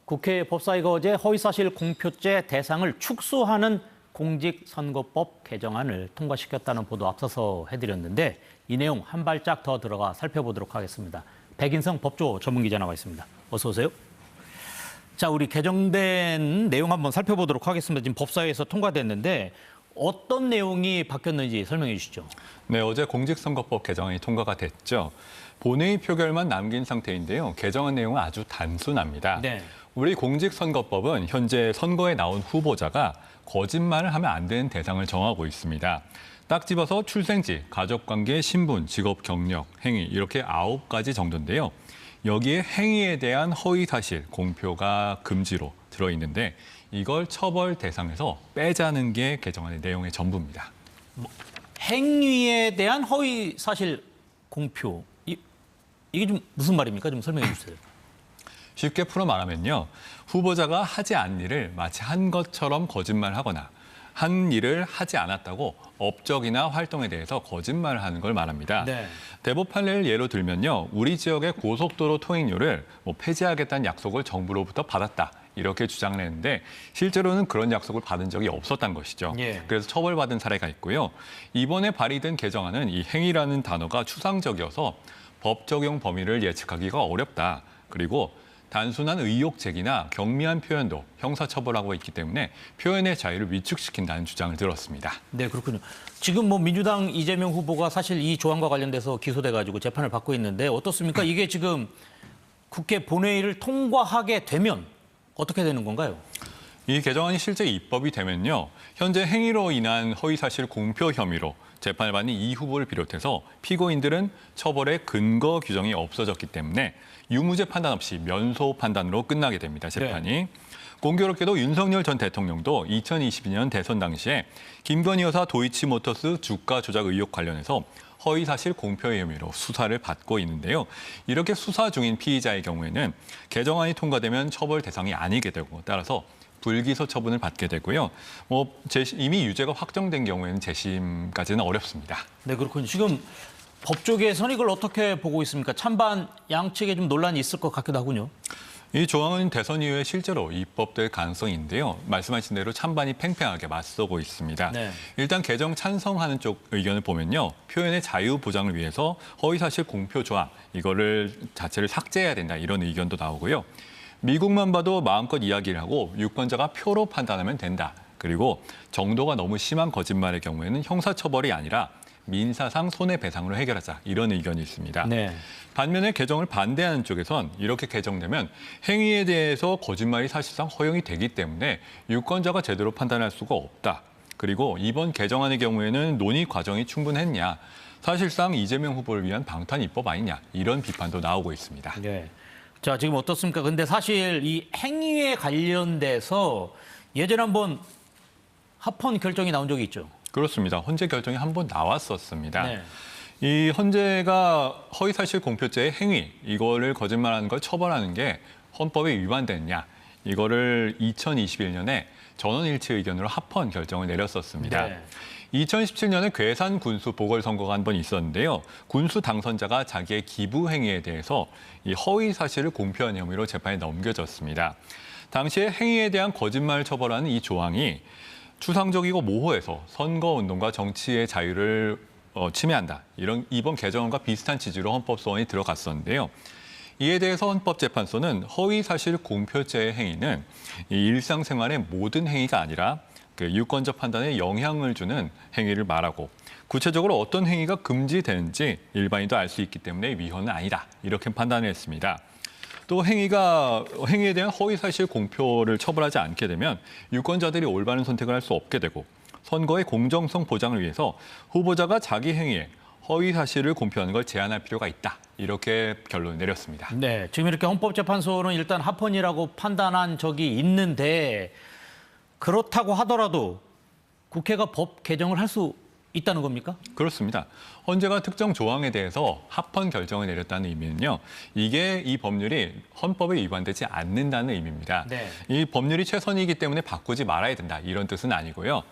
국회 법사위가 어제 허위사실 공표죄 대상을 축소하는 공직선거법 개정안을 통과시켰다는 보도 앞서서 해드렸는데 이 내용 한 발짝 더 들어가 살펴보도록 하겠습니다. 백인성 법조 전문기자 나와 있습니다. 어서 오세요. 자, 우리 개정된 내용 한번 살펴보도록 하겠습니다. 지금 법사위에서 통과됐는데 어떤 내용이 바뀌었는지 설명해 주시죠. 네, 어제 공직선거법 개정안이 통과가 됐죠. 본회의 표결만 남긴 상태인데요. 개정안 내용은 아주 단순합니다. 네. 우리 공직선거법은 현재 선거에 나온 후보자가 거짓말을 하면 안 되는 대상을 정하고 있습니다. 딱 집어서 출생지, 가족관계, 신분, 직업, 경력, 행위 이렇게 9가지 정도인데요. 여기에 행위에 대한 허위사실, 공표가 금지로 들어있는데 이걸 처벌 대상에서 빼자는 게 개정안의 내용의 전부입니다. 행위에 대한 허위사실 공표. 이게 좀 무슨 말입니까? 좀 설명해 주세요. 쉽게 풀어 말하면요. 후보자가 하지 않은 일을 마치 한 것처럼 거짓말하거나 한 일을 하지 않았다고 업적이나 활동에 대해서 거짓말을 하는 걸 말합니다. 네. 대법 판례를 예로 들면요. 우리 지역의 고속도로 통행료를 폐지하겠다는 약속을 정부로부터 받았다. 이렇게 주장을 했는데 실제로는 그런 약속을 받은 적이 없었던 것이죠. 예. 그래서 처벌받은 사례가 있고요. 이번에 발의된 개정안은 이 행위라는 단어가 추상적이어서 법 적용 범위를 예측하기가 어렵다. 그리고 단순한 의혹 제기나 경미한 표현도 형사처벌하고 있기 때문에 표현의 자유를 위축시킨다는 주장을 들었습니다. 네, 그렇군요. 지금 민주당 이재명 후보가 사실 이 조항과 관련돼서 기소돼가지고 재판을 받고 있는데 어떻습니까? 이게 지금 국회 본회의를 통과하게 되면 어떻게 되는 건가요? 이 개정안이 실제 입법이 되면요. 현재 행위로 인한 허위사실 공표 혐의로 재판을 받는 이 후보를 비롯해서 피고인들은 처벌의 근거 규정이 없어졌기 때문에 유무죄 판단 없이 면소 판단으로 끝나게 됩니다, 재판이. 네. 공교롭게도 윤석열 전 대통령도 2022년 대선 당시에 김건희 여사 도이치모터스 주가 조작 의혹 관련해서 허위사실 공표의 혐의로 수사를 받고 있는데요. 이렇게 수사 중인 피의자의 경우에는 개정안이 통과되면 처벌 대상이 아니게 되고 따라서 불기소 처분을 받게 되고요. 이미 유죄가 확정된 경우에는 재심까지는 어렵습니다. 네, 그렇군요. 지금 법조계에서는 이걸 어떻게 보고 있습니까? 찬반 양측에 좀 논란이 있을 것 같기도 하군요. 이 조항은 대선 이후에 실제로 입법될 가능성이 있는데요. 말씀하신 대로 찬반이 팽팽하게 맞서고 있습니다. 네. 일단 개정 찬성하는 쪽 의견을 보면요. 표현의 자유 보장을 위해서 허위사실 공표 조항 이거를 자체를 삭제해야 된다 이런 의견도 나오고요. 미국만 봐도 마음껏 이야기를 하고 유권자가 표로 판단하면 된다. 그리고 정도가 너무 심한 거짓말의 경우에는 형사처벌이 아니라 민사상 손해배상으로 해결하자 이런 의견이 있습니다. 네. 반면에 개정을 반대하는 쪽에선 이렇게 개정되면 행위에 대해서 거짓말이 사실상 허용이 되기 때문에 유권자가 제대로 판단할 수가 없다. 그리고 이번 개정안의 경우에는 논의 과정이 충분했냐. 사실상 이재명 후보를 위한 방탄 입법 아니냐. 이런 비판도 나오고 있습니다. 네. 자, 지금 어떻습니까? 근데 사실 이 행위에 관련돼서 예전에 한번 합헌 결정이 나온 적이 있죠. 그렇습니다. 헌재 결정이 한 번 나왔었습니다. 네. 이 헌재가 허위사실 공표죄의 행위, 이거를 거짓말하는 걸 처벌하는 게 헌법에 위반됐냐. 이거를 2021년에 전원일치 의견으로 합헌 결정을 내렸었습니다. 네. 2017년에 괴산 군수 보궐선거가 한 번 있었는데요. 군수 당선자가 자기의 기부 행위에 대해서 이 허위 사실을 공표한 혐의로 재판에 넘겨졌습니다. 당시에 행위에 대한 거짓말을 처벌하는 이 조항이 추상적이고 모호해서 선거운동과 정치의 자유를 침해한다. 이번 개정안과 비슷한 취지로 헌법소원이 들어갔었는데요. 이에 대해서 헌법재판소는 허위사실 공표죄의 행위는 일상생활의 모든 행위가 아니라 유권적 판단에 영향을 주는 행위를 말하고 구체적으로 어떤 행위가 금지되는지 일반인도 알 수 있기 때문에 위헌은 아니다. 이렇게 판단을 했습니다. 또 행위에 대한 허위사실 공표를 처벌하지 않게 되면 유권자들이 올바른 선택을 할 수 없게 되고 선거의 공정성 보장을 위해서 후보자가 자기 행위에 허위사실을 공표하는 걸 제한할 필요가 있다. 이렇게 결론을 내렸습니다. 네, 지금 이렇게 헌법재판소는 일단 합헌이라고 판단한 적이 있는데 그렇다고 하더라도 국회가 법 개정을 할 수 있다는 겁니까? 그렇습니다. 헌재가 특정 조항에 대해서 합헌 결정을 내렸다는 의미는요. 이게 이 법률이 헌법에 위반되지 않는다는 의미입니다. 네. 이 법률이 최선이기 때문에 바꾸지 말아야 된다. 이런 뜻은 아니고요.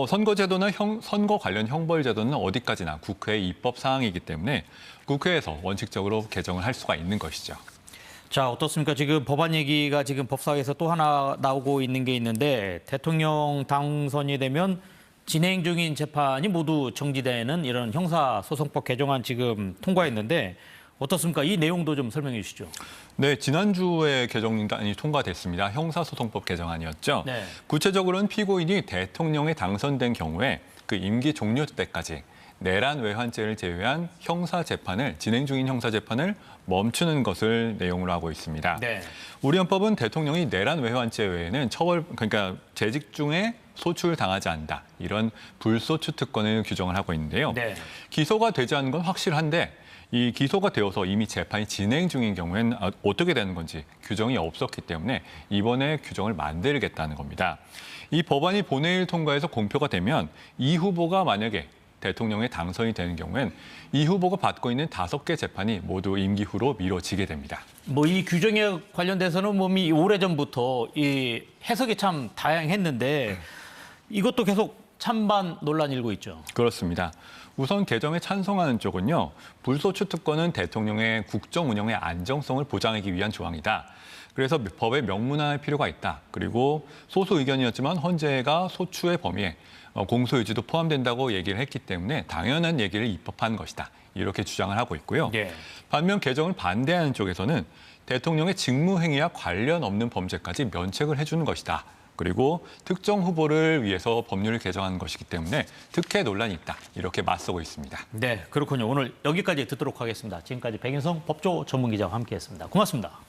선거제도나 선거 관련 형벌제도는 어디까지나 국회의 입법 사항이기 때문에 국회에서 원칙적으로 개정을 할 수가 있는 것이죠. 자, 어떻습니까? 지금 법안 얘기가 지금 법사위에서 또 하나 나오고 있는 게 있는데 대통령 당선이 되면 진행 중인 재판이 모두 정지되는 이런 형사소송법 개정안 지금 통과했는데 어떻습니까? 이 내용도 좀 설명해 주시죠. 네, 지난주에 개정안이 통과됐습니다. 형사소송법 개정안이었죠. 네. 구체적으로는 피고인이 대통령에 당선된 경우에 그 임기 종료 때까지 내란 외환죄를 제외한 진행 중인 형사재판을 멈추는 것을 내용으로 하고 있습니다. 네. 우리 헌법은 대통령이 내란 외환죄 외에는 그러니까 재직 중에 소출당하지 않는다. 이런 불소추 특권을 규정을 하고 있는데요. 네. 기소가 되지 않은 건 확실한데 이 기소가 되어서 이미 재판이 진행 중인 경우에는 어떻게 되는 건지 규정이 없었기 때문에 이번에 규정을 만들겠다는 겁니다. 이 법안이 본회의를 통과해서 공표가 되면 이 후보가 만약에 대통령에 당선이 되는 경우엔 이 후보가 받고 있는 5개 재판이 모두 임기 후로 미뤄지게 됩니다. 뭐 이 규정에 관련돼서는 몸이 오래전부터 이 해석이 참 다양했는데 이것도 계속 찬반 논란이 일고 있죠. 그렇습니다. 우선 개정에 찬성하는 쪽은요. 불소추 특권은 대통령의 국정 운영의 안정성을 보장하기 위한 조항이다. 그래서 법에 명문화할 필요가 있다. 그리고 소수 의견이었지만 헌재가 소추의 범위에 공소 유지도 포함된다고 얘기를 했기 때문에 당연한 얘기를 입법한 것이다. 이렇게 주장을 하고 있고요. 네. 반면 개정을 반대하는 쪽에서는 대통령의 직무행위와 관련 없는 범죄까지 면책을 해주는 것이다. 그리고 특정 후보를 위해서 법률을 개정하는 것이기 때문에 특혜 논란이 있다. 이렇게 맞서고 있습니다. 네, 그렇군요. 오늘 여기까지 듣도록 하겠습니다. 지금까지 백인성 법조 전문기자와 함께했습니다. 고맙습니다.